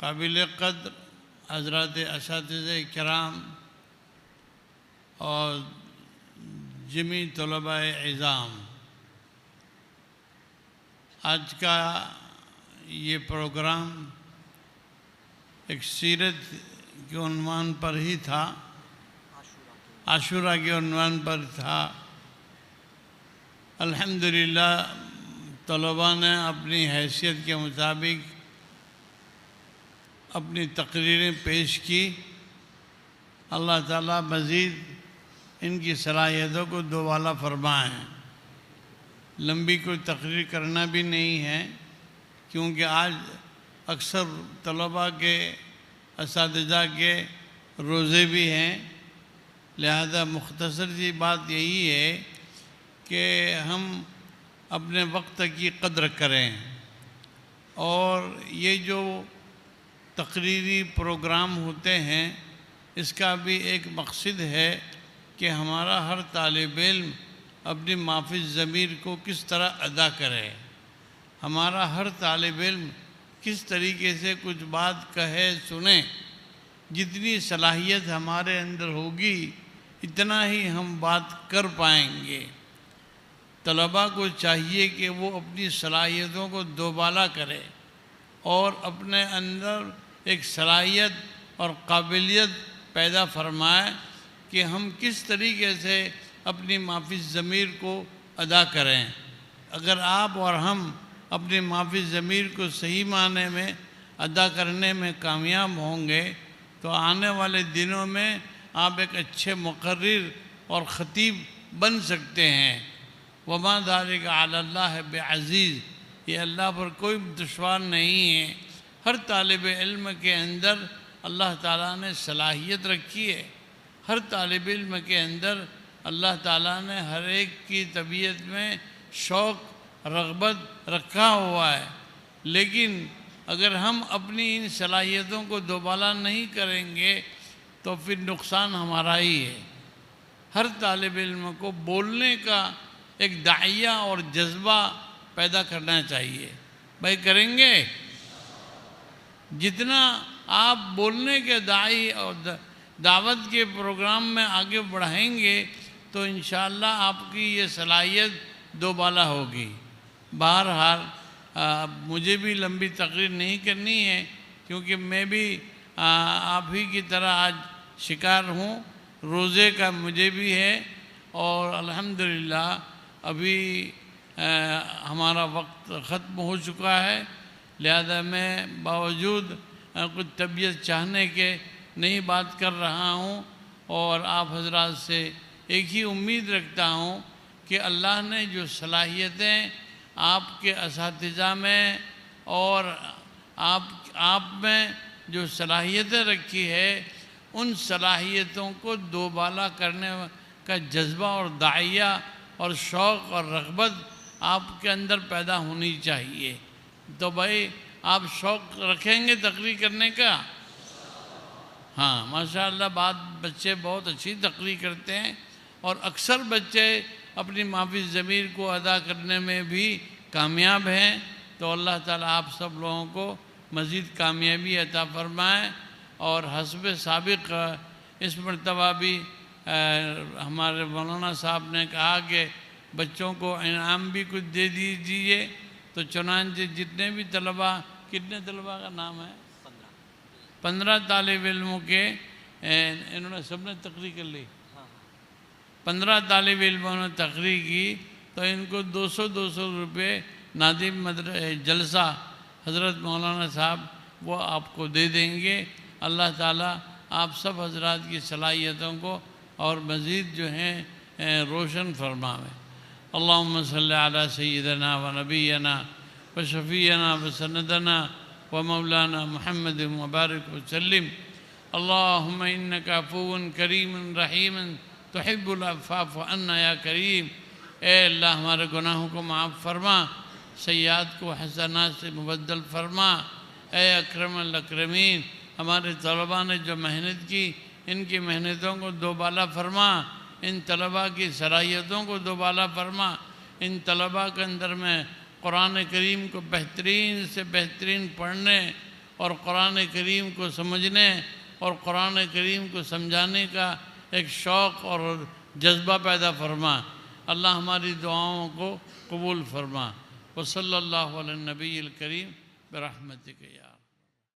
قابل قدر حضرات اساتذہ کرام اور جمی طلباء اعظام، آج کا یہ پروگرام ایک سیرت کے عنوان پر ہی تھا، عاشورہ کے عنوان پر تھا۔ الحمدللہ طلباء نے اپنی حیثیت کے مطابق اپنی تقریریں پیش کی۔ اللہ تعالیٰ مزید ان کی صلاحیتوں کو دوبالا فرمائیں۔ لمبی کوئی تقریر کرنا بھی نہیں ہے، کیونکہ آج اکثر طلباء کے اساتذہ کے روزے بھی ہیں، لہذا مختصر سی بات یہی ہے کہ ہم اپنے وقت کی قدر کریں، اور یہ جو تقریری پروگرام ہوتے ہیں اس کا بھی ایک مقصد ہے کہ ہمارا ہر طالب علم اپنی مافی ضمیر کو کس طرح ادا کرے، ہمارا ہر طالب علم کس طریقے سے کچھ بات کہے سنے۔ جتنی صلاحیت ہمارے اندر ہوگی اتنا ہی ہم بات کر پائیں گے۔ طلباء کو چاہیے کہ وہ اپنی صلاحیتوں کو دوبالا کرے اور اپنے اندر ایک صلاحیت اور قابلیت پیدا فرمائے کہ ہم کس طریقے سے اپنی مافی ضمیر کو ادا کریں۔ اگر آپ اور ہم اپنی مافی ضمیر کو صحیح معنی میں ادا کرنے میں کامیاب ہوں گے تو آنے والے دنوں میں آپ ایک اچھے مقرر اور خطیب بن سکتے ہیں۔ وما ذالک علی اللہ بعزیز، یہ اللہ پر کوئی دشوار نہیں ہے۔ ہر طالب علم کے اندر اللہ تعالیٰ نے صلاحیت رکھی ہے، ہر طالب علم کے اندر اللہ تعالیٰ نے ہر ایک کی طبیعت میں شوق رغبت رکھا ہوا ہے، لیکن اگر ہم اپنی ان صلاحیتوں کو دوبالا نہیں کریں گے تو پھر نقصان ہمارا ہی ہے۔ ہر طالب علم کو بولنے کا ایک داعیہ اور جذبہ پیدا کرنا چاہیے۔ بھائی کریں گے؟ جتنا آپ بولنے کے داعی اور دعوت کے پروگرام میں آگے بڑھائیں گے تو انشاءاللہ آپ کی یہ صلاحیت دوبالا ہوگی۔ بہرحال مجھے بھی لمبی تقریر نہیں کرنی ہے، کیونکہ میں بھی آپ ہی کی طرح آج شکار ہوں، روزے کا مجھے بھی ہے، اور الحمدللہ ابھی ہمارا وقت ختم ہو چکا ہے، لہذا میں باوجود کچھ طبیعت چاہنے کے نہیں بات کر رہا ہوں، اور آپ حضرات سے ایک ہی امید رکھتا ہوں کہ اللہ نے جو صلاحیتیں آپ کے اساتذہ میں اور آپ میں جو صلاحیتیں رکھی ہے، ان صلاحیتوں کو دوبالا کرنے کا جذبہ اور داعیہ اور شوق اور رغبت آپ کے اندر پیدا ہونی چاہیے۔ تو بھائی آپ شوق رکھیں گے تقریر کرنے کا؟ ہاں ماشاءاللہ، بچے بہت اچھی تقریر کرتے ہیں، اور اکثر بچے اپنی مافی ضمیر کو ادا کرنے میں بھی کامیاب ہیں۔ تو اللہ تعالیٰ آپ سب لوگوں کو مزید کامیابی عطا فرمائے، اور حسب سابق اس مرتبہ بھی ہمارے مولانا صاحب نے کہا کہ بچوں کو انعام بھی کچھ دے دیجیے، تو چنانچہ جتنے بھی طلباء، کتنے طلباء کا نام ہے؟ 15 طالب علموں کے انہوں نے سب نے تقریر کر لی۔ 15 طالب علموں نے تقریر کی، تو ان کو 200 روپے نادم جلسہ حضرت مولانا صاحب وہ آپ کو دے دیں گے۔ اللہ تعالیٰ آپ سب حضرات کی صلاحیتوں کو اور مزید جو ہیں روشن فرمائے۔ اللہم صلی علی سیدنا و نبینا و شفیعنا و سندنا و مولانا محمد مبارک وسلم۔ اللہم انکا عفو کریم رحیم تحب العفو عنا یا کریم۔ اے اللہ ہمارے گناہوں کو معاف فرما، سیئات کو حسنات سے مبدل فرما۔ اے اکرم الاکرمین، ہمارے طلباء نے جو محنت کی ان کی محنتوں کو دوبالا فرما، ان طلباء کی صلاحیتوں کو دوبالا فرما، ان طلباء کے اندر میں قرآن کریم کو بہترین سے بہترین پڑھنے اور قرآن کریم کو سمجھنے اور قرآن کریم کو سمجھانے کا ایک شوق اور جذبہ پیدا فرما۔ اللہ ہماری دعاؤں کو قبول فرما۔ وصلی اللہ علی النبی الکریم برحمتک یا